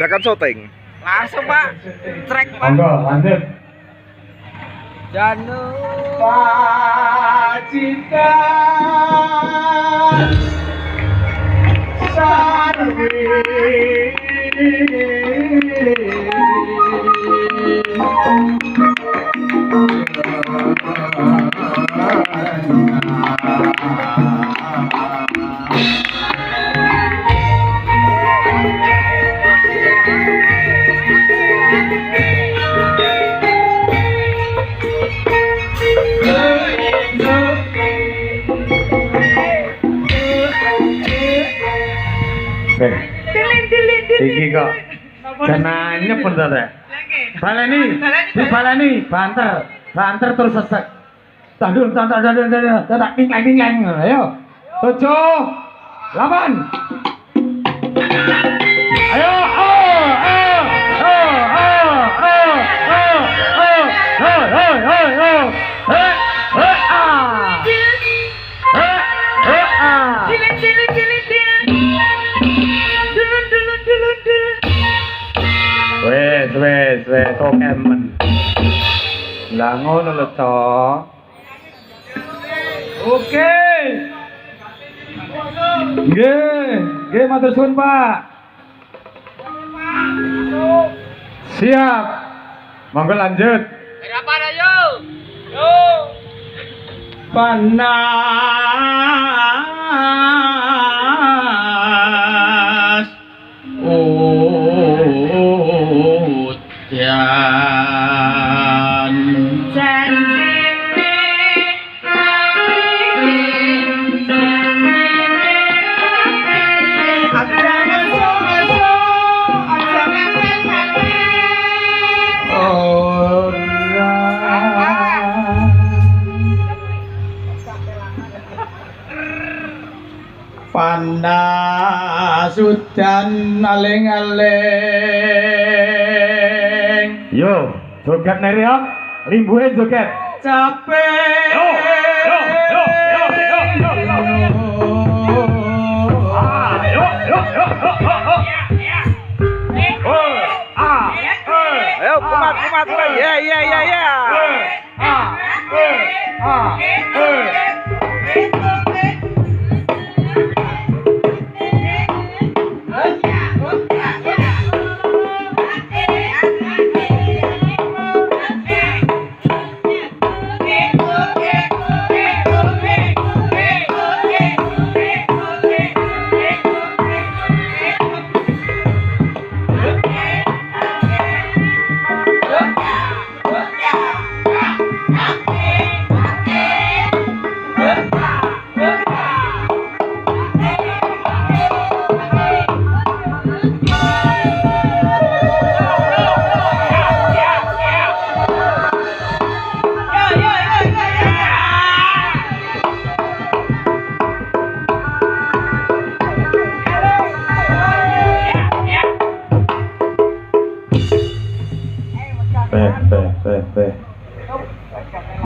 dadakan syuting. Langsung Pak, track Pak. Monggo lanjut. Janu Cinta Sarwi iki kok jenenge bener ya. Baleni, dibaleni, banter terus sesek. Tandul, tak ning-ning. Ayo. 7 8. Ayo, wes oke men. Lah ngono lho, Cok. Oke. Nggih, matur suwun, Pak. Siap. Monggo lanjut. Berapa ayo? Yo. Panas udan panas udan aling-aling. Yo, joget neriok, limbuhe joget. Capek. Yo. Ayo kumat. Ya.